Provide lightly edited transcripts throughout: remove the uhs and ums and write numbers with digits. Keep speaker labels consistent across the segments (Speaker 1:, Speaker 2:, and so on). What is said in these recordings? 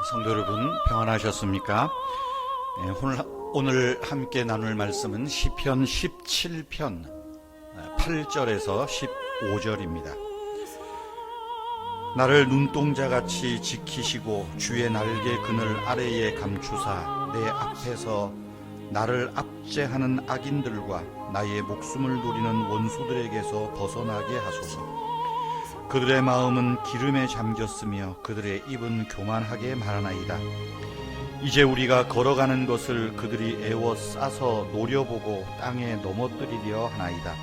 Speaker 1: 성도 여러분, 평안하셨습니까? 오늘 함께 나눌 말씀은 시편 17편 8절에서 15절입니다. 나를 눈동자같이 지키시고 주의 날개 그늘 아래에 감추사 내 앞에서 나를 압제하는 악인들과 나의 목숨을 노리는 원수들에게서 벗어나게 하소서. 그들의 마음은 기름에 잠겼으며 그들의 입은 교만하게 말하나이다. 이제 우리가 걸어가는 것을 그들이 애워 싸서 노려보고 땅에 넘어뜨리려 하나이다.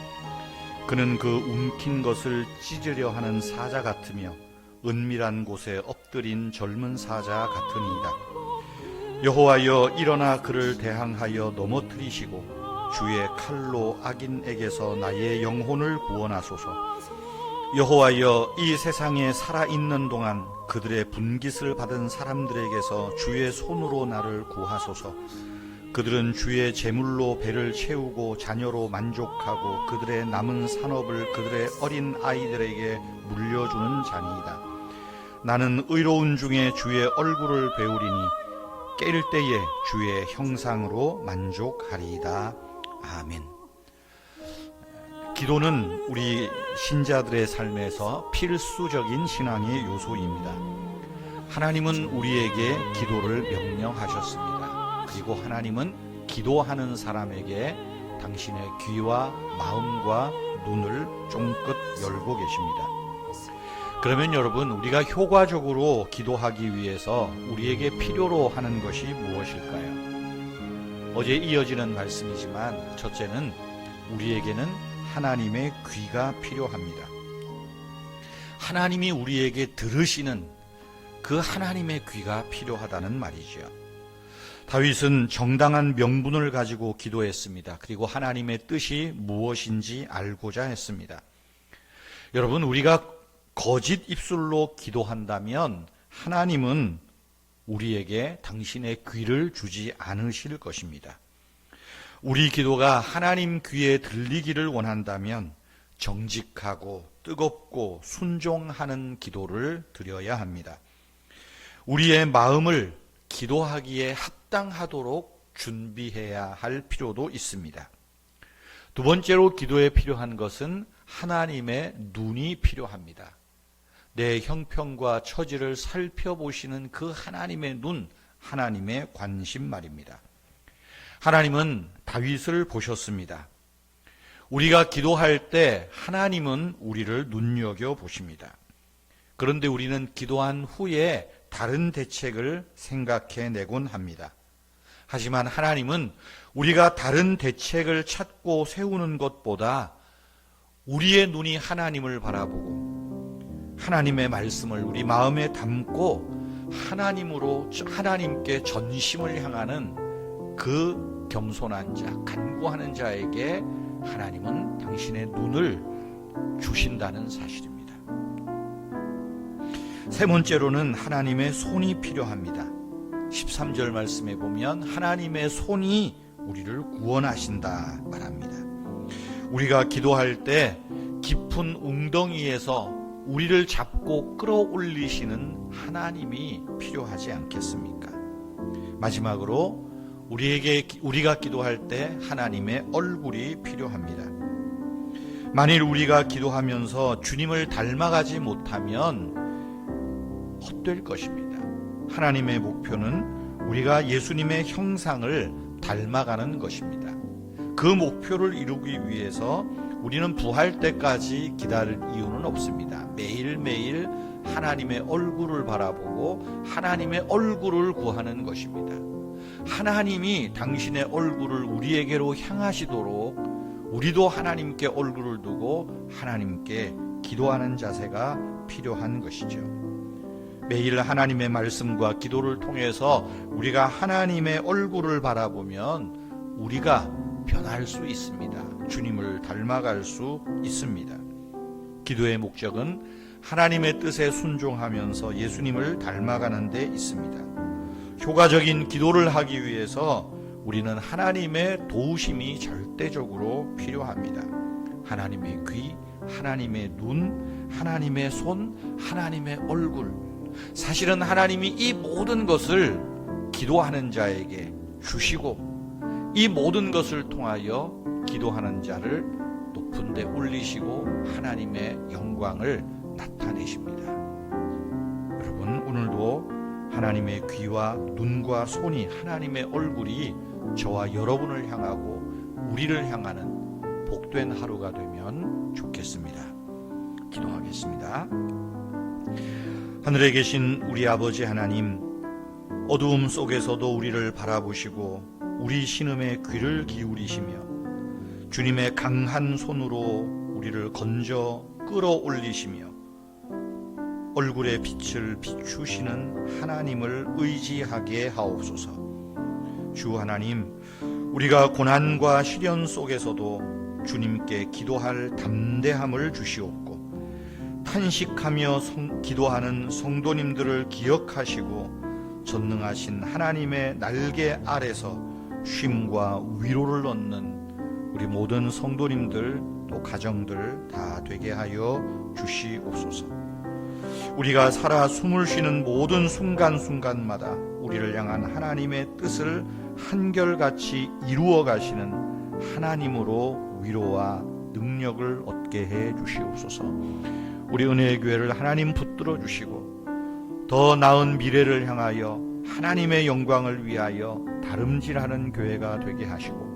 Speaker 1: 그는 그 움킨 것을 찢으려 하는 사자 같으며 은밀한 곳에 엎드린 젊은 사자 같으니이다. 여호와여, 일어나 그를 대항하여 넘어뜨리시고 주의 칼로 악인에게서 나의 영혼을 구원하소서. 여호와여, 이 세상에 살아있는 동안 그들의 분깃을 받은 사람들에게서 주의 손으로 나를 구하소서. 그들은 주의 재물로 배를 채우고 자녀로 만족하고 그들의 남은 산업을 그들의 어린 아이들에게 물려주는 자니이다. 나는 의로운 중에 주의 얼굴을 배우리니 깰 때에 주의 형상으로 만족하리이다. 아멘. 기도는 우리 신자들의 삶에서 필수적인 신앙의 요소입니다. 하나님은 우리에게 기도를 명령하셨습니다. 그리고 하나님은 기도하는 사람에게 당신의 귀와 마음과 눈을 쫑긋 열고 계십니다. 그러면 여러분, 우리가 효과적으로 기도하기 위해서 우리에게 필요로 하는 것이 무엇일까요? 어제 이어지는 말씀이지만 첫째는 우리에게는 하나님의 귀가 필요합니다. 하나님이 우리에게 들으시는 그 하나님의 귀가 필요하다는 말이죠. 다윗은 정당한 명분을 가지고 기도했습니다. 그리고 하나님의 뜻이 무엇인지 알고자 했습니다. 여러분, 우리가 거짓 입술로 기도한다면 하나님은 우리에게 당신의 귀를 주지 않으실 것입니다. 우리 기도가 하나님 귀에 들리기를 원한다면 정직하고 뜨겁고 순종하는 기도를 드려야 합니다. 우리의 마음을 기도하기에 합당하도록 준비해야 할 필요도 있습니다. 두 번째로 기도에 필요한 것은 하나님의 눈이 필요합니다. 내 형편과 처지를 살펴보시는 그 하나님의 눈, 하나님의 관심 말입니다. 하나님은 다윗을 보셨습니다. 우리가 기도할 때 하나님은 우리를 눈여겨보십니다. 그런데 우리는 기도한 후에 다른 대책을 생각해내곤 합니다. 하지만 하나님은 우리가 다른 대책을 찾고 세우는 것보다 우리의 눈이 하나님을 바라보고 하나님의 말씀을 우리 마음에 담고 하나님께 전심을 향하는 그 겸손한 자, 간구하는 자에게 하나님은 당신의 눈을 주신다는 사실입니다. 세 번째로는 하나님의 손이 필요합니다. 13절 말씀에 보면 하나님의 손이 우리를 구원하신다 말합니다. 우리가 기도할 때 깊은 웅덩이에서 우리를 잡고 끌어올리시는 하나님이 필요하지 않겠습니까? 마지막으로 우리가 기도할 때 하나님의 얼굴이 필요합니다. 만일 우리가 기도하면서 주님을 닮아가지 못하면 헛될 것입니다. 하나님의 목표는 우리가 예수님의 형상을 닮아가는 것입니다. 그 목표를 이루기 위해서 우리는 부활 때까지 기다릴 이유는 없습니다. 매일매일 하나님의 얼굴을 바라보고 하나님의 얼굴을 구하는 것입니다. 하나님이 당신의 얼굴을 우리에게로 향하시도록 우리도 하나님께 얼굴을 두고 하나님께 기도하는 자세가 필요한 것이죠. 매일 하나님의 말씀과 기도를 통해서 우리가 하나님의 얼굴을 바라보면 우리가 변할 수 있습니다. 주님을 닮아갈 수 있습니다. 기도의 목적은 하나님의 뜻에 순종하면서 예수님을 닮아가는 데 있습니다. 효과적인 기도를 하기 위해서 우리는 하나님의 도우심이 절대적으로 필요합니다. 하나님의 귀, 하나님의 눈, 하나님의 손, 하나님의 얼굴, 사실은 하나님이 이 모든 것을 기도하는 자에게 주시고 이 모든 것을 통하여 기도하는 자를 높은 데 올리시고 하나님의 영광을 나타내십니다. 여러분, 오늘도 하나님의 귀와 눈과 손이, 하나님의 얼굴이 저와 여러분을 향하고 우리를 향하는 복된 하루가 되면 좋겠습니다. 기도하겠습니다. 하늘에 계신 우리 아버지 하나님, 어두움 속에서도 우리를 바라보시고 우리 신음에 귀를 기울이시며 주님의 강한 손으로 우리를 건져 끌어올리시며 얼굴의 빛을 비추시는 하나님을 의지하게 하옵소서. 주 하나님, 우리가 고난과 시련 속에서도 주님께 기도할 담대함을 주시옵고 탄식하며 기도하는 성도님들을 기억하시고 전능하신 하나님의 날개 아래서 쉼과 위로를 얻는 우리 모든 성도님들 또 가정들 다 되게 하여 주시옵소서. 우리가 살아 숨을 쉬는 모든 순간순간마다 우리를 향한 하나님의 뜻을 한결같이 이루어 가시는 하나님으로 위로와 능력을 얻게 해 주시옵소서. 우리 은혜의 교회를 하나님 붙들어 주시고 더 나은 미래를 향하여 하나님의 영광을 위하여 다름질하는 교회가 되게 하시고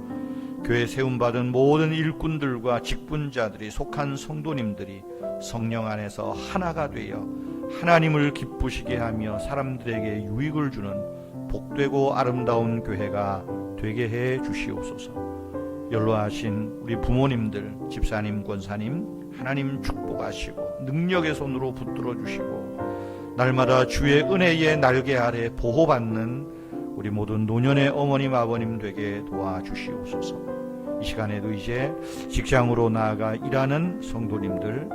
Speaker 1: 교회 세움받은 모든 일꾼들과 직분자들이 속한 성도님들이 성령 안에서 하나가 되어 하나님을 기쁘시게 하며 사람들에게 유익을 주는 복되고 아름다운 교회가 되게 해 주시옵소서. 연로하신 우리 부모님들, 집사님, 권사님 하나님 축복하시고 능력의 손으로 붙들어 주시고 날마다 주의 은혜의 날개 아래 보호받는 우리 모든 노년의 어머님 아버님 되게 도와주시옵소서. 이 시간에도 이제 직장으로 나아가 일하는 성도님들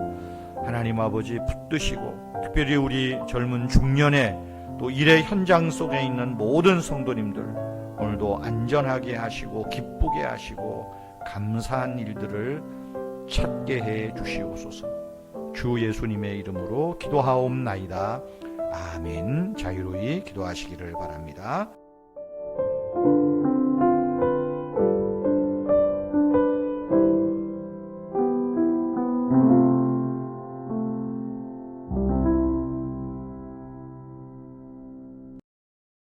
Speaker 1: 하나님 아버지 붙드시고 특별히 우리 젊은 중년의 또 일의 현장 속에 있는 모든 성도님들 오늘도 안전하게 하시고 기쁘게 하시고 감사한 일들을 찾게 해 주시옵소서. 주 예수님의 이름으로 기도하옵나이다. 아멘. 자유로이 기도하시기를 바랍니다.